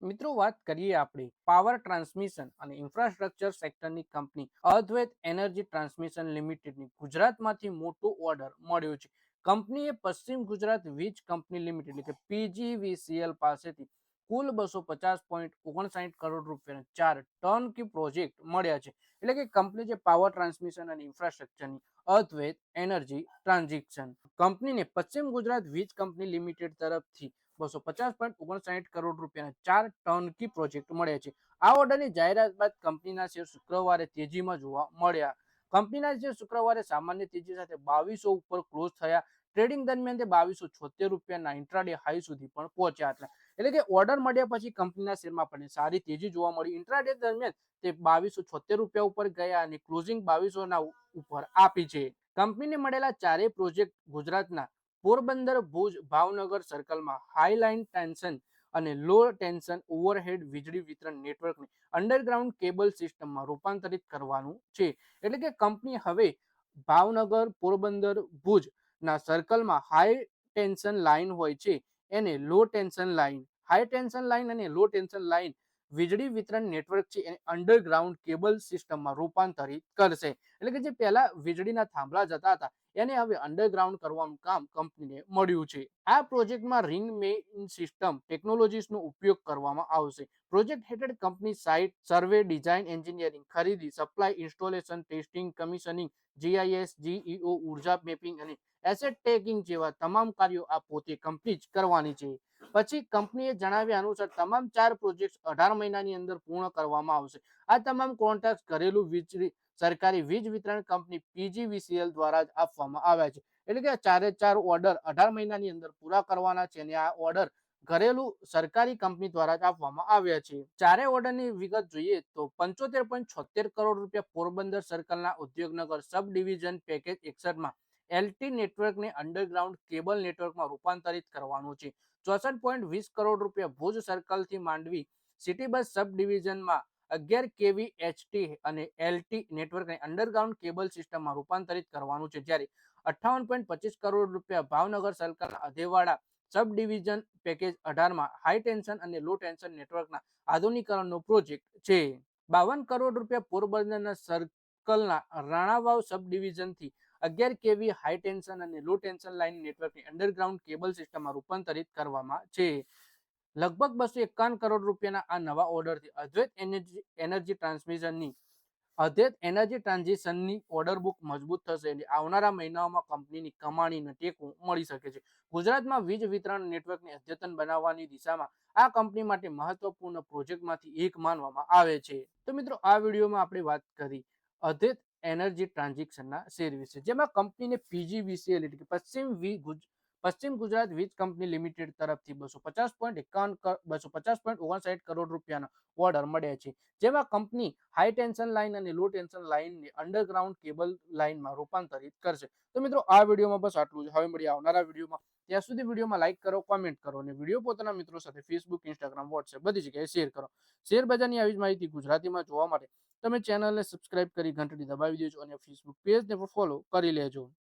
મિત્રો વાત કરીએ આપણે પાવર ટ્રાન્સમિશન અને ઇન્ફ્રાસ્ટ્રક્ચર સેક્ટરની કંપની અદ્વૈત એનર્જી ટ્રાન્સમિશન લિમિટેડની ગુજરાતમાંથી મોટો ઓર્ડર મળ્યો છે. કંપનીએ પશ્ચિમ ગુજરાત વીજ કંપની લિમિટેડ એટલે કે પીજીવીસીએલ પાસેથી કુલ 250.59 કરોડ રૂપિયાના 4 ટર્નકી પ્રોજેક્ટ મળ્યા છે. એટલે કે કંપની જે પાવર ટ્રાન્સમિશન અને ઇન્ફ્રાસ્ટ્રક્ચરની અદ્વૈત એનર્જી ટ્રાન્ઝિશન કંપનીને પશ્ચિમ ગુજરાત વીજ કંપની લિમિટેડ તરફથી 250.59 કરોડ રૂપિયાના 4 ટર્નકી પ્રોજેક્ટ મળ્યા છે. આ ઓર્ડરની જાહેરાત બાદ કંપનીના શેર શુક્રવારે તેજીમાં જોવા મળ્યા. કંપનીના શેર શુક્રવારે સામાન્ય તેજી સાથે 2200 ઉપર ક્લોઝ થયા. ટ્રેડિંગ દરમિયાન તે 2276 રૂપિયાના ઇન્ટ્રાડે હાઈ સુધી પણ પહોંચ્યા હતા. એટલે કે ઓર્ડર મળ્યા પછી કંપનીના શેરમાં પણ સારી તેજી જોવા મળી. ઇન્ટ્રાડે દરમિયાન તે 2276 રૂપિયા ઉપર ગયા અને ક્લોઝિંગ 2200 ના ઉપર આપી છે. કંપનીને મળેલા ચારેય પ્રોજેક્ટ ગુજરાતના પોરબંદર, ભુજ, ભાવનગર સર્કલમાં હાઈ લાઇન ટેન્શન અને લો ટેન્શન ઓવરહેડ વીજળી વિતરણ નેટવર્કને અંડરગ્રાઉન્ડ કેબલ સિસ્ટમમાં રૂપાંતરિત કરવાનું છે. એટલે કે કંપની હવે ભાવનગર, પોરબંદર, ભુજ ના સર્કલમાં હાઈ ટેન્શન લાઇન હોય છે એને low tension line, high tension line અને લો ટેન્શન લાઇન વીજળી વિતરણ નેટવર્ક છે એને અંડરગ્રાઉન્ડ કેબલ સિસ્ટમમાં રૂપાંતરિત કરશે. એટલે કે જે પહેલા વીજળીના થાંભલા જતા હતા એને હવે અંડરગ્રાઉન્ડ કરવાનું કામ કંપનીને મળ્યું છે. આ પ્રોજેક્ટમાં રિંગ મેઇન સિસ્ટમ ટેકનોલોજીસનો ઉપયોગ કરવામાં આવશે. પ્રોજેક્ટ હેઠળ company site survey, design, engineering, ખરીદી, supply, installation, testing, commissioning, GIS, GEO, ઉર્જા મેપિંગ અને એસેટ ટેગિંગ જેવા તમામ કાર્યો આ પોતે કંપની જ કરવાની છે. પછી કંપનીએ જણાવ્યા અનુસાર તમામ 4 પ્રોજેક્ટ 18 મહિનાની અંદર પૂર્ણ કરવામાં આવશે. આ તમામ કોન્ટ્રાક્ટ ઘરેલું વીજળી સરકારી વીજ વિતરણ કંપની પીજીવીસીએલ દ્વારા જ આપવામાં આવ્યા છે. એટલે કે ચારે ચાર ઓર્ડર 18 મહિનાની અંદર પૂરા કરવાના છે અને આ ઓર્ડર ઘરેલું સરકારી કંપની દ્વારા જ આપવામાં આવ્યા છે. ચારે ઓર્ડરની વિગત જોઈએ તો 75.76 કરોડ રૂપિયા પોરબંદર સર્કલના ઉદ્યોગનગર સબ ડિવિઝન પેકેજ 61 માં એલટી નેટવર્કને અંડરગ્રાઉન્ડ કેબલ નેટવર્કમાં રૂપાંતરિત કરવાનું છે. 64.20 કરોડ રૂપિયા ભુજ સર્કલથી માંડવી સિટી બસ સબ ડિવિઝનમાં 11 કેવી એચટી અને એલટી નેટવર્કને અંડરગ્રાઉન્ડ કેબલ સિસ્ટમમાં રૂપાંતરિત કરવાનું છે. જ્યારે 58.25 કરોડ રૂપિયા ભાવનગર સર્કલના અધેવાડા સબ ડિવિઝન પેકેજ 18 માં હાઈ ટેન્શન અને લો ટેન્શન નેટવર્કના આધુનિકરણનો પ્રોજેક્ટ છે. 52 કરોડ રૂપિયા પોરબંદરના સર્કલના રાણાવાવ સબ ડિવિઝનથી 11 કેવી હાઈ ટેન્શન અને લો ટેન્શન લાઇન નેટવર્કની અંડરગ્રાઉન્ડ કેબલ સિસ્ટમમાં રૂપાંતરિત કરવામાં છે. લગભગ 251 કરોડ રૂપિયાના આ નવા ઓર્ડરથી અદ્વૈત એનર્જી ટ્રાન્સમિશનની અદ્વૈત એનર્જી ટ્રાન્ઝિશનની ઓર્ડર બુક મજબૂત થશે અને આવનારા મહિનાઓમાં કંપનીની કમાણીને ટેકો મળી શકે છે. ગુજરાતમાં વીજ વિતરણ નેટવર્કને અદ્યતન બનાવવાની દિશામાં આ કંપની માટે મહત્વપૂર્ણ પ્રોજેક્ટમાંથી એક માનવામાં આવે છે. તો મિત્રો આ વિડીયોમાં આપણે વાત કરી અદ્વૈત એનર્જી ટ્રાન્ઝિશનના શેર વિશે, જેમાં કંપનીને પીજીવીસીએલ એટલે કે પશ્ચિમ ગુજરાત વીજ કંપની લિમિટેડ તરફથી 250.59 કરોડ રૂપિયાના ઓર્ડર મળ્યા છે. જેમાં કંપની હાઈ ટેન્શન લાઇન અને લો ટેન્શન લાઇનને અંડરગ્રાઉન્ડ કેબલ લાઇનમાં રૂપાંતરિત કરશે. તો મિત્રો આ વિડીયોમાં બસ આટલું જ. હવે મળીએ આવનારા વિડીયોમાં. ત્યાં સુધી વિડીયોમાં લાઈક કરો, કોમેન્ટ કરો અને વિડીયો પોતાના મિત્રો સાથે ફેસબુક, ઇન્સ્ટાગ્રામ, વોટ્સએપ બધી જગ્યાએ શેર કરો. શેર બજારની આવી જ માહિતી ગુજરાતીમાં જોવા માટે તમે ચેનલને સબસ્ક્રાઇબ કરી ઘંટડી દબાવી દેજો અને ફેસબુક પેજને પણ ફોલો કરી લેજો.